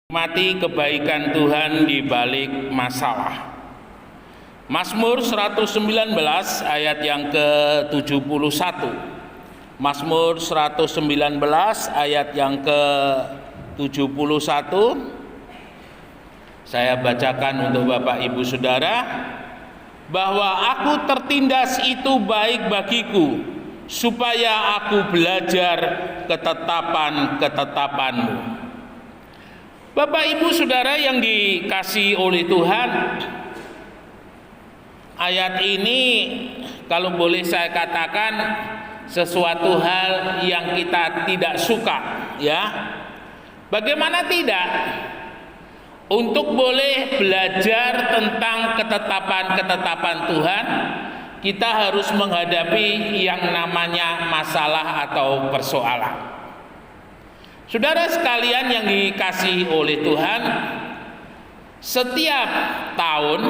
Mati kebaikan Tuhan di balik masalah. Mazmur 119 ayat yang ke-71. Mazmur 119 ayat yang ke-71. Saya bacakan untuk Bapak Ibu Saudara. Bahwa aku tertindas itu baik bagiku, supaya aku belajar ketetapan-ketetapanmu. Bapak Ibu Saudara yang dikasihi oleh Tuhan, ayat ini kalau boleh saya katakan sesuatu hal yang kita tidak suka, ya. Bagaimana tidak? Untuk boleh belajar tentang ketetapan-ketetapan Tuhan, kita harus menghadapi yang namanya masalah atau persoalan. Saudara sekalian yang dikasihi oleh Tuhan, setiap tahun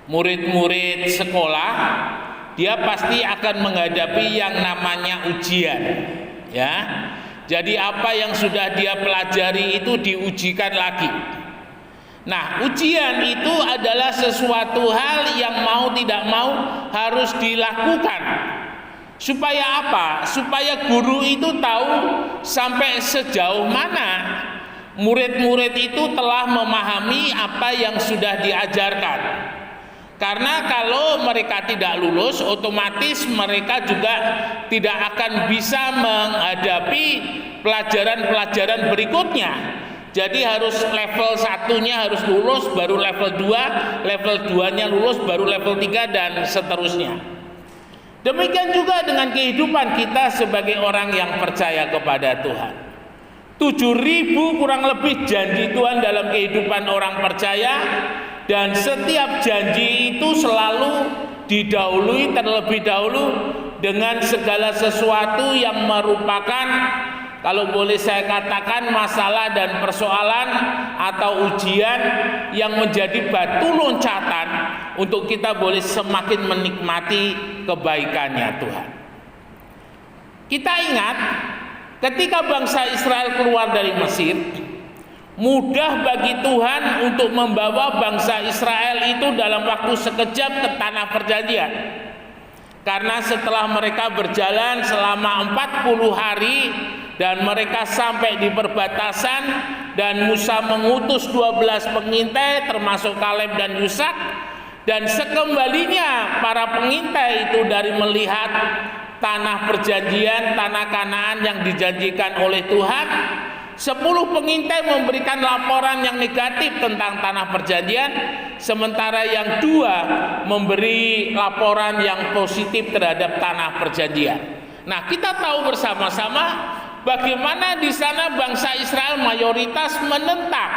murid-murid sekolah dia pasti akan menghadapi yang namanya ujian, ya. Jadi apa yang sudah dia pelajari itu diujikan lagi. Nah, ujian itu adalah sesuatu hal yang mau tidak mau harus dilakukan. Supaya apa? Supaya guru itu tahu sampai sejauh mana murid-murid itu telah memahami apa yang sudah diajarkan. Karena kalau mereka tidak lulus, otomatis mereka juga tidak akan bisa menghadapi pelajaran-pelajaran berikutnya. Jadi harus level 1-nya harus lulus, baru level 2, level 2-nya lulus, baru level 3 dan seterusnya. Demikian juga dengan kehidupan kita sebagai orang yang percaya kepada Tuhan. 7.000 kurang lebih janji Tuhan dalam kehidupan orang percaya, dan setiap janji itu selalu didahului terlebih dahulu dengan segala sesuatu yang merupakan, kalau boleh saya katakan, masalah dan persoalan atau ujian yang menjadi batu loncatan untuk kita boleh semakin menikmati kebaikannya Tuhan. Kita ingat ketika bangsa Israel keluar dari Mesir, mudah bagi Tuhan untuk membawa bangsa Israel itu dalam waktu sekejap ke tanah perjanjian. Karena setelah mereka berjalan selama 40 hari dan mereka sampai di perbatasan, dan Musa mengutus 12 pengintai termasuk Kaleb dan Yusak, dan sekembalinya para pengintai itu dari melihat tanah perjanjian, tanah Kanaan yang dijanjikan oleh Tuhan, 10 pengintai memberikan laporan yang negatif tentang tanah perjanjian, sementara yang 2 memberi laporan yang positif terhadap tanah perjanjian. Nah, kita tahu bersama-sama bagaimana di sana bangsa Israel mayoritas menentang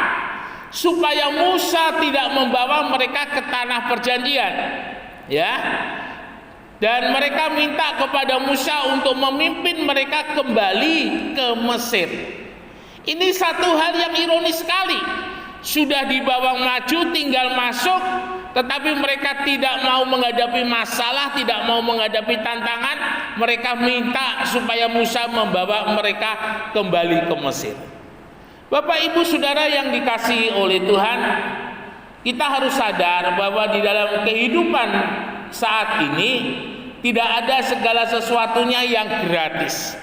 supaya Musa tidak membawa mereka ke tanah perjanjian, ya. Dan mereka minta kepada Musa untuk memimpin mereka kembali ke Mesir. Ini satu hal yang ironis sekali. Sudah dibawa maju, tinggal masuk, tetapi mereka tidak mau menghadapi masalah, tidak mau menghadapi tantangan. Mereka minta supaya Musa membawa mereka kembali ke Mesir. Bapak Ibu Saudara yang dikasihi oleh Tuhan, kita harus sadar bahwa di dalam kehidupan saat ini tidak ada segala sesuatunya yang gratis.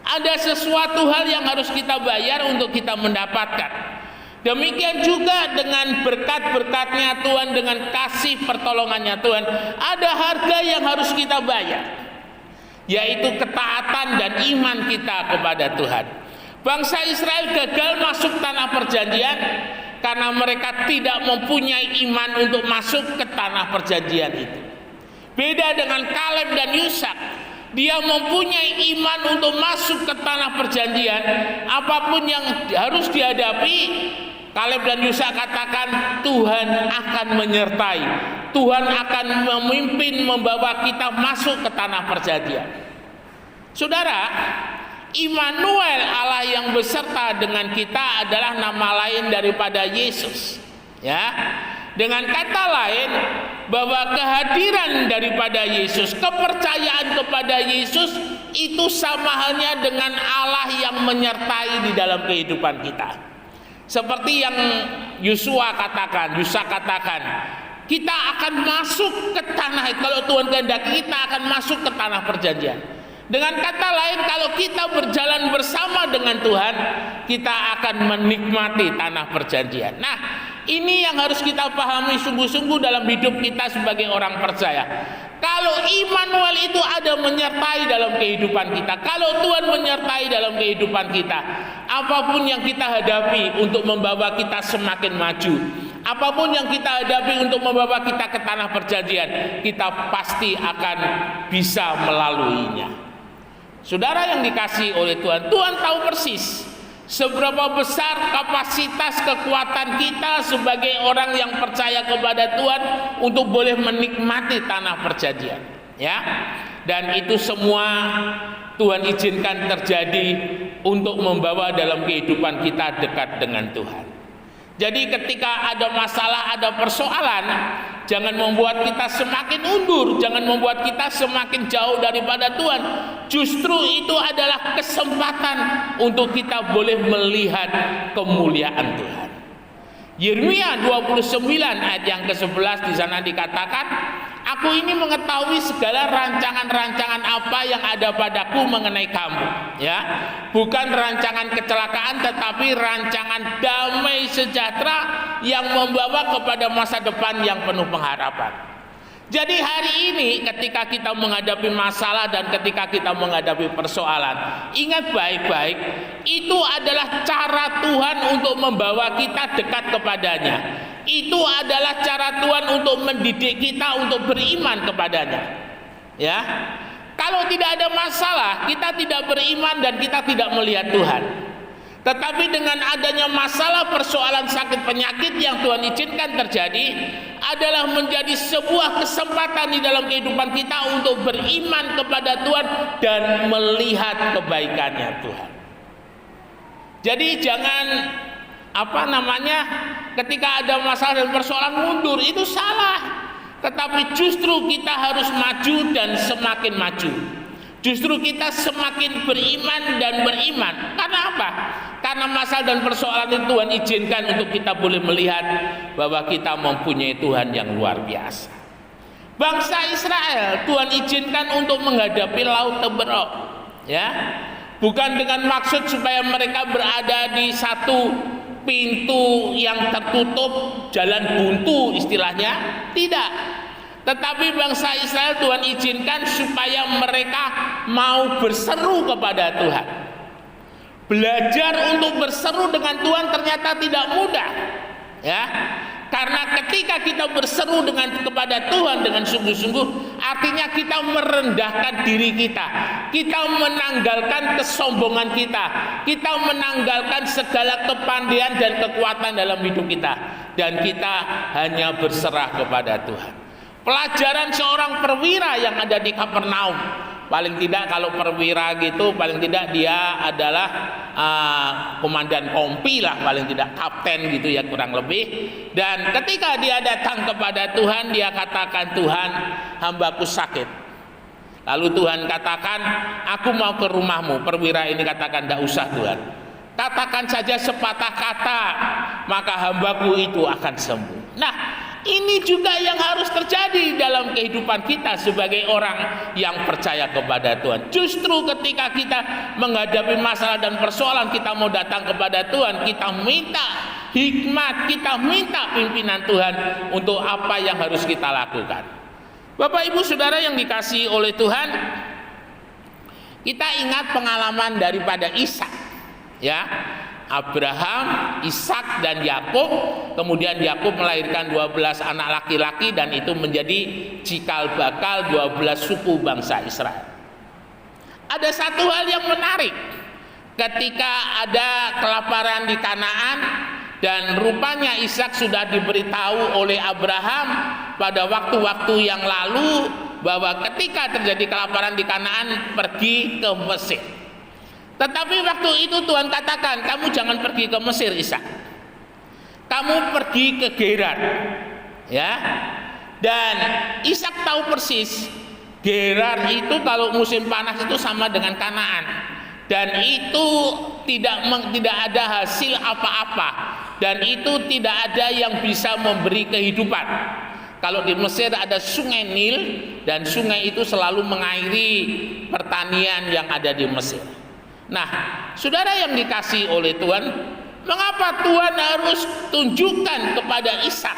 Ada sesuatu hal yang harus kita bayar untuk kita mendapatkan. Demikian juga dengan berkat-berkatnya Tuhan, dengan kasih pertolongannya Tuhan, ada harga yang harus kita bayar, yaitu ketaatan dan iman kita kepada Tuhan. Bangsa Israel gagal masuk tanah perjanjian karena mereka tidak mempunyai iman untuk masuk ke tanah perjanjian itu. Beda dengan Kaleb dan Yusak, dia mempunyai iman untuk masuk ke tanah perjanjian. Apapun yang harus dihadapi, Kaleb dan Yusak katakan Tuhan akan menyertai, Tuhan akan memimpin, membawa kita masuk ke tanah perjanjian. Saudara, Immanuel, Allah yang beserta dengan kita, adalah nama lain daripada Yesus, ya. Dengan kata lain, bahwa kehadiran daripada Yesus, kepercayaan kepada Yesus itu sama halnya dengan Allah yang menyertai di dalam kehidupan kita. Seperti yang Yusa katakan, kita akan masuk ke tanah, kalau Tuhan kehendaki kita akan masuk ke tanah perjanjian. Dengan kata lain, kalau kita berjalan bersama dengan Tuhan, kita akan menikmati tanah perjanjian. Nah, ini yang harus kita pahami sungguh-sungguh dalam hidup kita sebagai orang percaya. Kalau Immanuel itu ada menyertai dalam kehidupan kita, kalau Tuhan menyertai dalam kehidupan kita, apapun yang kita hadapi untuk membawa kita semakin maju, apapun yang kita hadapi untuk membawa kita ke tanah perjanjian, kita pasti akan bisa melaluinya. Saudara yang dikasihi oleh Tuhan, Tuhan tahu persis seberapa besar kapasitas kekuatan kita sebagai orang yang percaya kepada Tuhan untuk boleh menikmati tanah perjanjian, ya. Dan itu semua Tuhan izinkan terjadi untuk membawa dalam kehidupan kita dekat dengan Tuhan. Jadi ketika ada masalah, ada persoalan, jangan membuat kita semakin undur, jangan membuat kita semakin jauh daripada Tuhan. Justru itu adalah kesempatan untuk kita boleh melihat kemuliaan Tuhan. Yeremia 29 ayat yang ke-11 di sana dikatakan, aku ini mengetahui segala rancangan-rancangan apa yang ada padaku mengenai kamu, ya. Bukan rancangan kecelakaan, tetapi rancangan damai sejahtera yang membawa kepada masa depan yang penuh pengharapan. Jadi hari ini ketika kita menghadapi masalah dan ketika kita menghadapi persoalan, ingat baik-baik, itu adalah cara Tuhan untuk membawa kita dekat kepadanya. Itu adalah cara Tuhan untuk mendidik kita untuk beriman kepadanya. Ya. Kalau tidak ada masalah, kita tidak beriman dan kita tidak melihat Tuhan. Tetapi dengan adanya masalah, persoalan, sakit, penyakit yang Tuhan izinkan terjadi adalah menjadi sebuah kesempatan di dalam kehidupan kita untuk beriman kepada Tuhan dan melihat kebaikannya Tuhan. Jadi jangan ketika ada masalah dan persoalan mundur, itu salah. Tetapi justru kita harus maju dan semakin maju. Justru kita semakin beriman dan beriman. Karena apa? Karena masalah dan persoalan itu Tuhan izinkan untuk kita boleh melihat bahwa kita mempunyai Tuhan yang luar biasa. Bangsa Israel Tuhan izinkan untuk menghadapi Laut Teberok, ya. Bukan dengan maksud supaya mereka berada di satu pintu yang tertutup, jalan buntu istilahnya, tidak. Tetapi bangsa Israel Tuhan izinkan supaya mereka mau berseru kepada Tuhan. Belajar untuk berseru dengan Tuhan ternyata tidak mudah, ya. Karena ketika kita berseru kepada Tuhan dengan sungguh-sungguh, artinya kita merendahkan diri kita. Kita menanggalkan kesombongan kita menanggalkan segala kepandaian dan kekuatan dalam hidup kita, dan kita hanya berserah kepada Tuhan. Pelajaran seorang perwira yang ada di Kapernaum, paling tidak kalau perwira gitu, paling tidak dia adalah komandan kompi lah, paling tidak kapten gitu ya kurang lebih. Dan ketika dia datang kepada Tuhan, dia katakan, Tuhan, hambaku sakit. Lalu Tuhan katakan, aku mau ke rumahmu. Perwira ini katakan, tidak usah Tuhan, katakan saja sepatah kata, maka hambaku itu akan sembuh. Nah, ini juga yang harus terjadi dalam kehidupan kita sebagai orang yang percaya kepada Tuhan. Justru ketika kita menghadapi masalah dan persoalan, kita mau datang kepada Tuhan, kita minta hikmat, kita minta pimpinan Tuhan untuk apa yang harus kita lakukan. Bapak Ibu Saudara yang dikasihi oleh Tuhan, kita ingat pengalaman daripada Ishak, ya. Abraham, Ishak dan Yakub. Kemudian Yakub melahirkan 12 anak laki-laki, dan itu menjadi cikal bakal 12 suku bangsa Israel. Ada satu hal yang menarik. Ketika ada kelaparan di Kanaan, dan rupanya Ishak sudah diberitahu oleh Abraham pada waktu-waktu yang lalu bahwa ketika terjadi kelaparan di Kanaan, pergi ke Mesir. Tetapi waktu itu Tuhan katakan, kamu jangan pergi ke Mesir, Ishak. Kamu pergi ke Gerar, ya. Dan Ishak tahu persis Gerar itu kalau musim panas itu sama dengan Kanaan. dan itu tidak ada hasil apa-apa, dan itu tidak ada yang bisa memberi kehidupan. Kalau di Mesir ada sungai Nil, dan sungai itu selalu mengairi pertanian yang ada di Mesir. Nah, saudara yang dikasihi oleh Tuhan, mengapa Tuhan harus tunjukkan kepada Ishak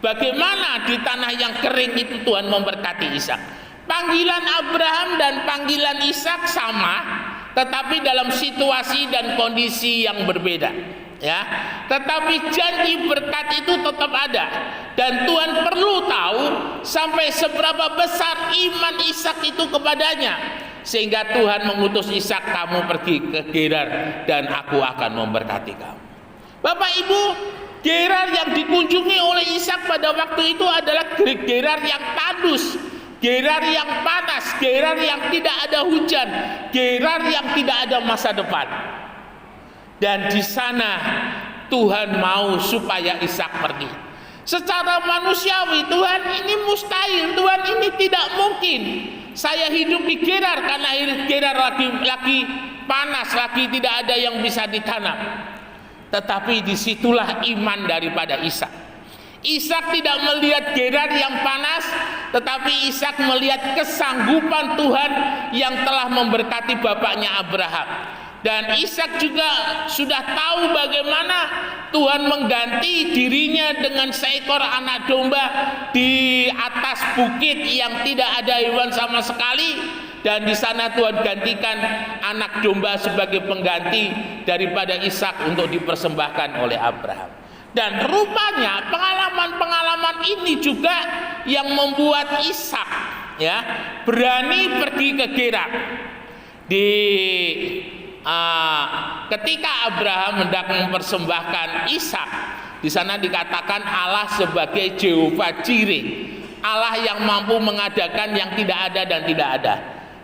bagaimana di tanah yang kering itu Tuhan memberkati Ishak? Panggilan Abraham dan panggilan Ishak sama, tetapi dalam situasi dan kondisi yang berbeda, ya. Tetapi janji berkat itu tetap ada, dan Tuhan perlu tahu sampai seberapa besar iman Ishak itu kepadanya, sehingga Tuhan mengutus Ishak, kamu pergi ke Gerar dan aku akan memberkati kamu. Bapak Ibu, Gerar yang dikunjungi oleh Ishak pada waktu itu adalah Gerar yang tandus, Gerar yang panas, Gerar yang tidak ada hujan, Gerar yang tidak ada masa depan. Dan di sana Tuhan mau supaya Ishak pergi. Secara manusiawi Tuhan ini mustahil, Tuhan ini tidak mungkin saya hidup di Gerar, karena Gerar lagi panas, lagi tidak ada yang bisa ditanam. Tetapi disitulah iman daripada Ishak. Ishak tidak melihat Gerar yang panas, tetapi Ishak melihat kesanggupan Tuhan yang telah memberkati bapaknya Abraham. Dan Ishak juga sudah tahu bagaimana Tuhan mengganti dirinya dengan seekor anak domba di atas bukit yang tidak ada hewan sama sekali, dan di sana Tuhan gantikan anak domba sebagai pengganti daripada Ishak untuk dipersembahkan oleh Abraham. Dan rupanya pengalaman-pengalaman ini juga yang membuat Ishak, ya, berani pergi ke Gerar. Ketika Abraham hendak mempersembahkan Ishak, di sana dikatakan Allah sebagai Jehovah Jireh, Allah yang mampu mengadakan yang tidak ada dan tidak ada.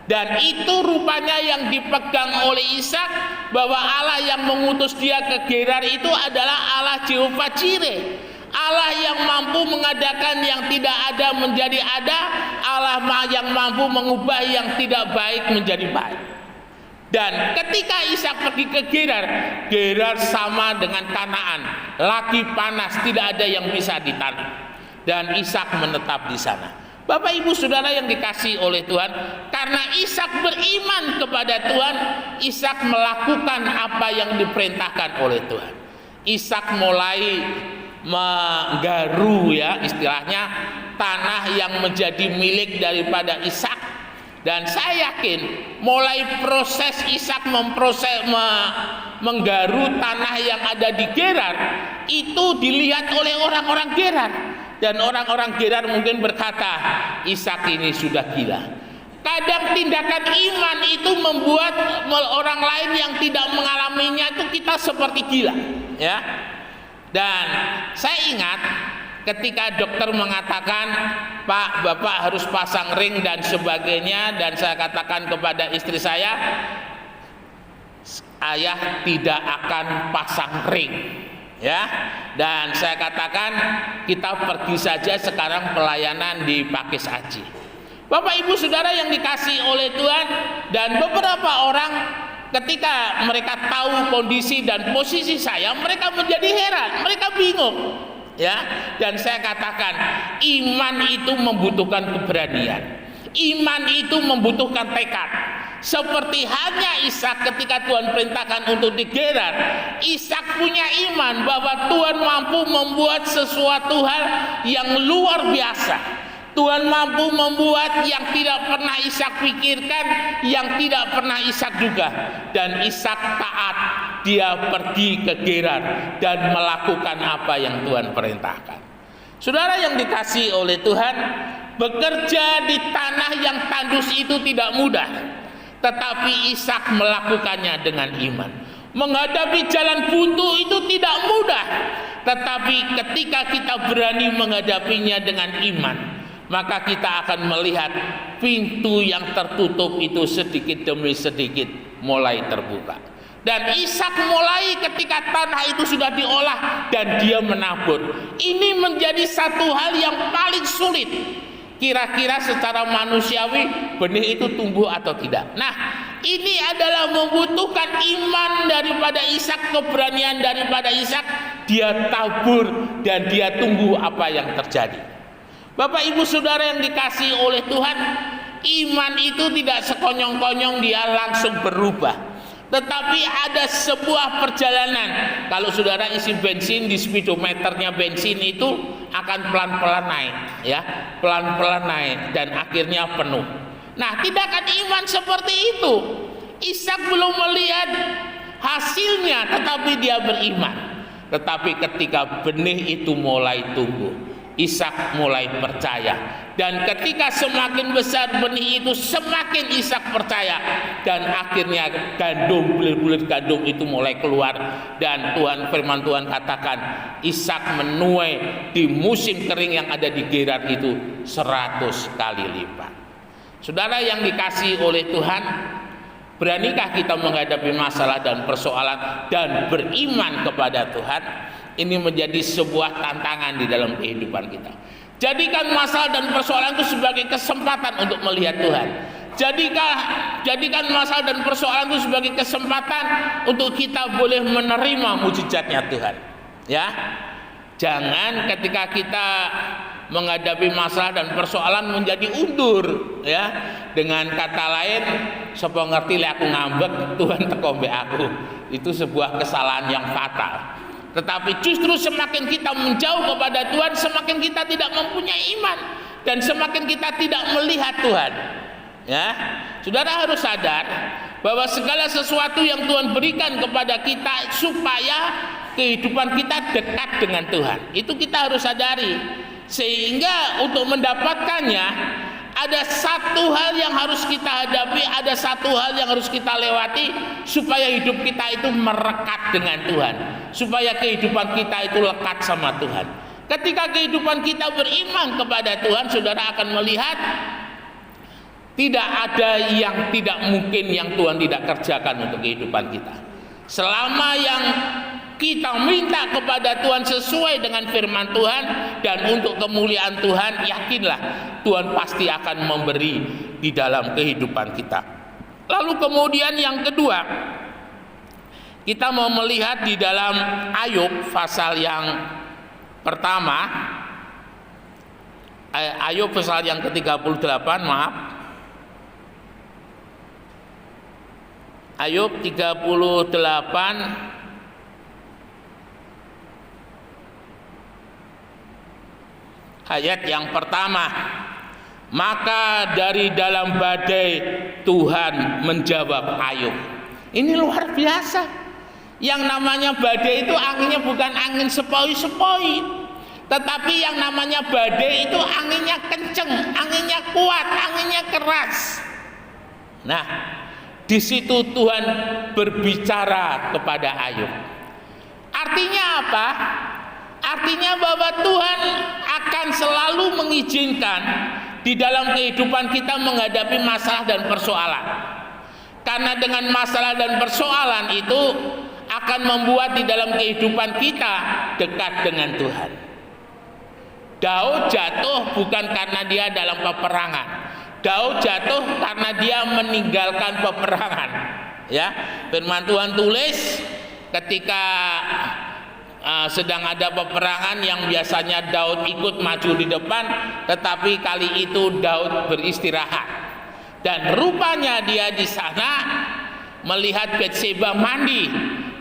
Dan itu rupanya yang dipegang oleh Ishak, bahwa Allah yang mengutus dia ke Gerar itu adalah Allah Jehovah Jireh, Allah yang mampu mengadakan yang tidak ada menjadi ada, Allah yang mampu mengubah yang tidak baik menjadi baik. Dan ketika Ishak pergi ke Gerar, Gerar sama dengan Kanaan, lagi panas, tidak ada yang bisa ditanam, dan Ishak menetap di sana. Bapak Ibu Saudara yang dikasihi oleh Tuhan, karena Ishak beriman kepada Tuhan, Ishak melakukan apa yang diperintahkan oleh Tuhan. Ishak mulai menggaru, ya, istilahnya tanah yang menjadi milik daripada Ishak. Dan saya yakin mulai proses Ishak menggaru tanah yang ada di Gerar itu dilihat oleh orang-orang Gerar. Dan orang-orang Gerar mungkin berkata, Ishak ini sudah gila. Kadang tindakan iman itu membuat orang lain yang tidak mengalaminya itu kita seperti gila, ya. Dan saya ingat ketika dokter mengatakan, Pak, Bapak harus pasang ring dan sebagainya, dan saya katakan kepada istri saya, ayah tidak akan pasang ring, ya. Dan saya katakan kita pergi saja sekarang pelayanan di Pakis Aji. Bapak Ibu Saudara yang dikasihi oleh Tuhan, dan beberapa orang ketika mereka tahu kondisi dan posisi saya, mereka menjadi heran, mereka bingung, ya. Dan saya katakan iman itu membutuhkan keberanian, iman itu membutuhkan tekad. Seperti hanya Ishak ketika Tuhan perintahkan untuk di Gerar, Ishak punya iman bahwa Tuhan mampu membuat sesuatu hal yang luar biasa. Tuhan mampu membuat yang tidak pernah Ishak pikirkan, yang tidak pernah Ishak juga. Dan Ishak taat, dia pergi ke Gerar dan melakukan apa yang Tuhan perintahkan. Saudara yang dikasihi oleh Tuhan, bekerja di tanah yang tandus itu tidak mudah, tetapi Ishak melakukannya dengan iman. Menghadapi jalan buntu itu tidak mudah, tetapi ketika kita berani menghadapinya dengan iman, maka kita akan melihat pintu yang tertutup itu sedikit demi sedikit mulai terbuka. Dan Ishak mulai ketika tanah itu sudah diolah dan dia menabur. Ini menjadi satu hal yang paling sulit. Kira-kira secara manusiawi benih itu tumbuh atau tidak. Nah, ini adalah membutuhkan iman daripada Ishak, keberanian daripada Ishak. Dia tabur dan dia tunggu apa yang terjadi. Bapak ibu saudara yang dikasihi oleh Tuhan, iman itu tidak sekonyong-konyong dia langsung berubah, tetapi ada sebuah perjalanan. Kalau saudara isi bensin di speedometernya bensin itu akan pelan-pelan naik, ya, pelan-pelan naik dan akhirnya penuh. Nah, tidakkan iman seperti itu? Ishak belum melihat hasilnya, tetapi dia beriman. Tetapi ketika benih itu mulai tumbuh, Ishak mulai percaya. Dan ketika semakin besar benih itu, semakin Ishak percaya. Dan akhirnya gandum, bulir-bulir gandum itu mulai keluar. Dan firman Tuhan katakan, Ishak menuai di musim kering yang ada di Gerar itu 100 kali lipat. Saudara yang dikasihi oleh Tuhan, beranikah kita menghadapi masalah dan persoalan dan beriman kepada Tuhan? Ini menjadi sebuah tantangan di dalam kehidupan kita. Jadikan masalah dan persoalan itu sebagai kesempatan untuk melihat Tuhan. Jadikan masalah dan persoalan itu sebagai kesempatan untuk kita boleh menerima mujizatnya Tuhan. Ya, jangan ketika kita menghadapi masalah dan persoalan menjadi undur, ya. Dengan kata lain, sapa ngerti lek aku ngambek, Tuhan teko mbek aku. Itu sebuah kesalahan yang fatal. Tetapi justru semakin kita menjauh kepada Tuhan, semakin kita tidak mempunyai iman dan semakin kita tidak melihat Tuhan. Ya, saudara harus sadar bahwa segala sesuatu yang Tuhan berikan kepada kita supaya kehidupan kita dekat dengan Tuhan. Itu kita harus sadari. Sehingga untuk mendapatkannya ada satu hal yang harus kita hadapi, ada satu hal yang harus kita lewati supaya hidup kita itu merekat dengan Tuhan, supaya kehidupan kita itu lekat sama Tuhan. Ketika kehidupan kita beriman kepada Tuhan, saudara akan melihat tidak ada yang tidak mungkin yang Tuhan tidak kerjakan untuk kehidupan kita. Selama yang kita minta kepada Tuhan sesuai dengan firman Tuhan dan untuk kemuliaan Tuhan, yakinlah Tuhan pasti akan memberi di dalam kehidupan kita. Lalu kemudian yang kedua, kita mau melihat di dalam Ayub pasal yang pertama, Ayub pasal yang ke-38, maaf. Ayub 38 ayat yang pertama. Maka dari dalam badai Tuhan menjawab Ayub. Ini luar biasa. Yang namanya badai itu anginnya bukan angin sepoi-sepoi, tetapi yang namanya badai itu anginnya kenceng, anginnya kuat, anginnya keras. Nah, di situ Tuhan berbicara kepada Ayub. Artinya apa? Artinya bahwa Tuhan akan selalu mengizinkan di dalam kehidupan kita menghadapi masalah dan persoalan. Karena dengan masalah dan persoalan itu akan membuat di dalam kehidupan kita dekat dengan Tuhan. Daud jatuh bukan karena dia dalam peperangan. Daud jatuh karena dia meninggalkan peperangan. Ya, firman Tuhan tulis ketika sedang ada peperangan yang biasanya Daud ikut maju di depan, tetapi kali itu Daud beristirahat. Dan rupanya dia di sana melihat Batseba mandi,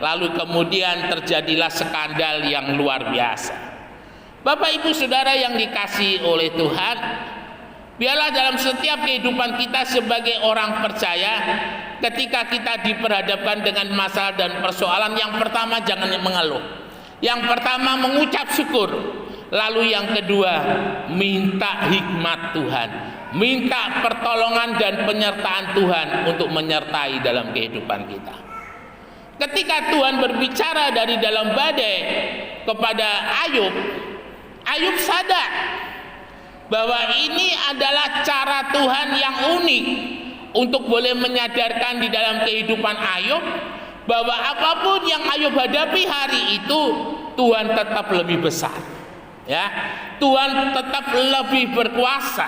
lalu kemudian terjadilah skandal yang luar biasa. Bapak ibu saudara yang dikasihi oleh Tuhan, biarlah dalam setiap kehidupan kita sebagai orang percaya, ketika kita diperhadapkan dengan masalah dan persoalan, yang pertama jangan mengeluh. Yang pertama mengucap syukur. Lalu yang kedua minta hikmat Tuhan, minta pertolongan dan penyertaan Tuhan untuk menyertai dalam kehidupan kita. Ketika Tuhan berbicara dari dalam badai kepada Ayub, Ayub sadar bahwa ini adalah cara Tuhan yang unik untuk boleh menyadarkan di dalam kehidupan Ayub bahwa apapun yang Ayub hadapi hari itu, Tuhan tetap lebih besar. Ya, Tuhan tetap lebih berkuasa.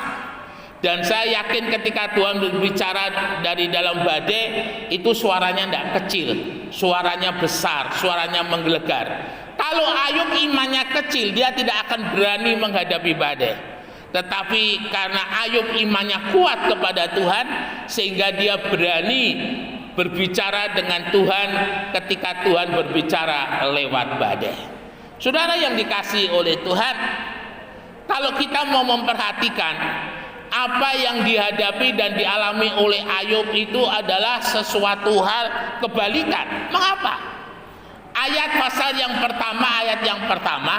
Dan saya yakin ketika Tuhan berbicara dari dalam badai, itu suaranya tidak kecil, suaranya besar, suaranya menggelegar. Kalau Ayub imannya kecil, dia tidak akan berani menghadapi badai. Tetapi karena Ayub imannya kuat kepada Tuhan, sehingga dia berani berbicara dengan Tuhan ketika Tuhan berbicara lewat badai. Saudara yang dikasihi oleh Tuhan, kalau kita mau memperhatikan apa yang dihadapi dan dialami oleh Ayub itu adalah sesuatu hal kebalikan. Mengapa? Ayat yang pertama,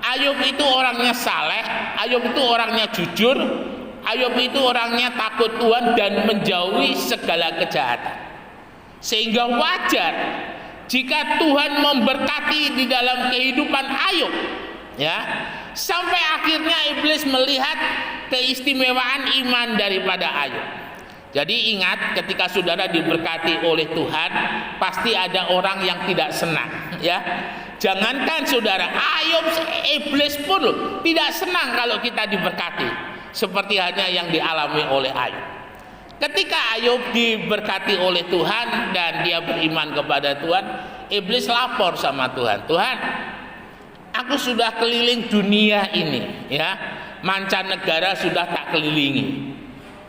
Ayub itu orangnya saleh, Ayub itu orangnya jujur, Ayub itu orangnya takut Tuhan dan menjauhi segala kejahatan. Sehingga wajar jika Tuhan memberkati di dalam kehidupan Ayub, ya. Sampai akhirnya iblis melihat keistimewaan iman daripada Ayub. Jadi ingat, ketika saudara diberkati oleh Tuhan, pasti ada orang yang tidak senang, ya. Jangankan saudara, Ayub, iblis pun tidak senang kalau kita diberkati, seperti halnya yang dialami oleh Ayub. Ketika Ayub diberkati oleh Tuhan dan dia beriman kepada Tuhan, iblis lapor sama Tuhan, Tuhan, aku sudah keliling dunia ini, ya, mancanegara sudah tak kelilingi.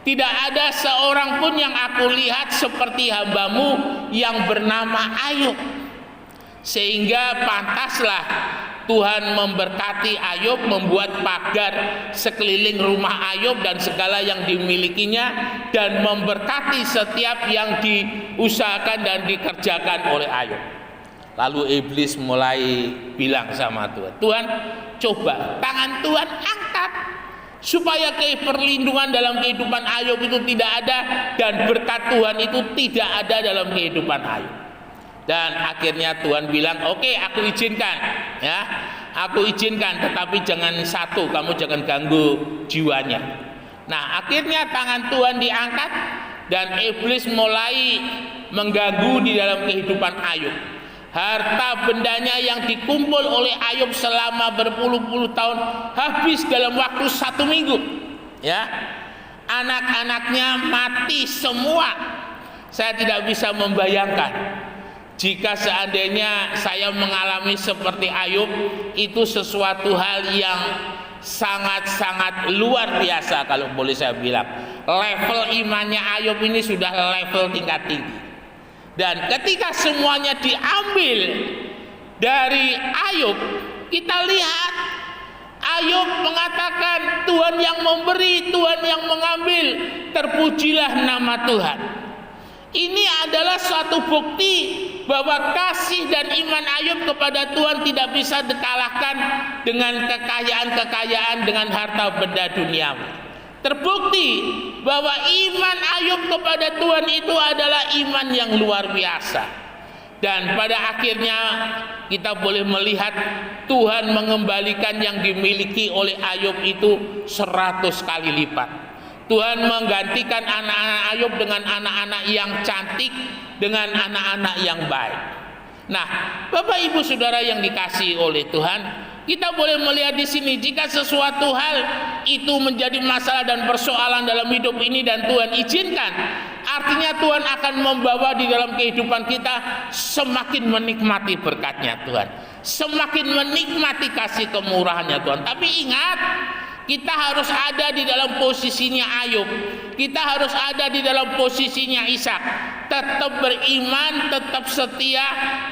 Tidak ada seorang pun yang aku lihat seperti hamba-Mu yang bernama Ayub. Sehingga pantaslah Tuhan memberkati Ayub, membuat pagar sekeliling rumah Ayub dan segala yang dimilikinya, dan memberkati setiap yang diusahakan dan dikerjakan oleh Ayub. Lalu iblis mulai bilang sama Tuhan, Tuhan, coba tangan Tuhan angkat supaya perlindungan dalam kehidupan Ayub itu tidak ada dan berkat Tuhan itu tidak ada dalam kehidupan Ayub. Dan akhirnya Tuhan bilang, oke, aku izinkan, ya, aku izinkan, tetapi jangan satu, kamu jangan ganggu jiwanya. Nah, akhirnya tangan Tuhan diangkat dan iblis mulai mengganggu di dalam kehidupan Ayub. Harta bendanya yang dikumpul oleh Ayub selama berpuluh-puluh tahun habis dalam waktu 1 minggu, ya. Anak-anaknya mati semua. Saya tidak bisa membayangkan jika seandainya saya mengalami seperti Ayub, itu sesuatu hal yang sangat-sangat luar biasa kalau boleh saya bilang. Level imannya Ayub ini sudah level tingkat tinggi. Dan ketika semuanya diambil dari Ayub, kita lihat Ayub mengatakan, Tuhan yang memberi, Tuhan yang mengambil, terpujilah nama Tuhan. Ini adalah suatu bukti bahwa kasih dan iman Ayub kepada Tuhan tidak bisa dikalahkan dengan kekayaan-kekayaan, dengan harta benda duniawi. Terbukti bahwa iman Ayub kepada Tuhan itu adalah iman yang luar biasa. Dan pada akhirnya kita boleh melihat Tuhan mengembalikan yang dimiliki oleh Ayub itu 100 kali lipat. Tuhan menggantikan anak-anak Ayub dengan anak-anak yang cantik, dengan anak-anak yang baik. Nah, Bapak Ibu Saudara yang dikasihi oleh Tuhan, kita boleh melihat di sini, jika sesuatu hal itu menjadi masalah dan persoalan dalam hidup ini dan Tuhan izinkan, artinya Tuhan akan membawa di dalam kehidupan kita semakin menikmati berkatnya Tuhan, semakin menikmati kasih kemurahannya Tuhan. Tapi ingat, kita harus ada di dalam posisinya Ayub. Kita harus ada di dalam posisinya Ishak. Tetap beriman, tetap setia,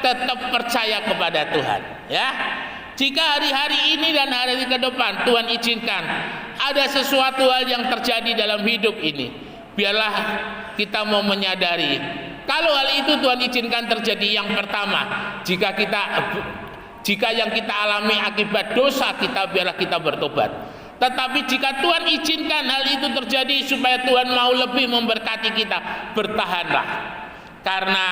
tetap percaya kepada Tuhan, ya. Jika hari-hari ini dan hari ke depan Tuhan izinkan ada sesuatu hal yang terjadi dalam hidup ini, biarlah kita mau menyadari kalau hal itu Tuhan izinkan terjadi. Yang pertama, jika yang kita alami akibat dosa kita, biarlah kita bertobat. Tetapi jika Tuhan izinkan hal itu terjadi supaya Tuhan mau lebih memberkati kita, bertahanlah. Karena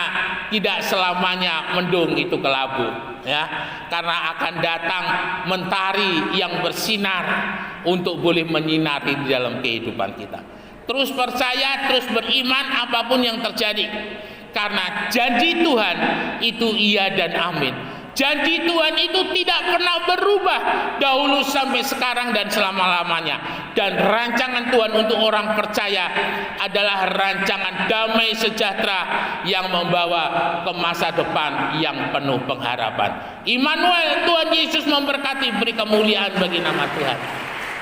tidak selamanya mendung itu kelabu, ya. Karena akan datang mentari yang bersinar untuk boleh menyinari di dalam kehidupan kita. Terus percaya, terus beriman apapun yang terjadi. Karena janji Tuhan itu iya dan amin. Janji Tuhan itu tidak pernah berubah dahulu sampai sekarang dan selama-lamanya. Dan rancangan Tuhan untuk orang percaya adalah rancangan damai sejahtera yang membawa ke masa depan yang penuh pengharapan. Immanuel, Tuhan Yesus memberkati, beri kemuliaan bagi nama Tuhan.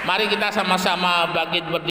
Mari kita sama-sama bangkit berdiri.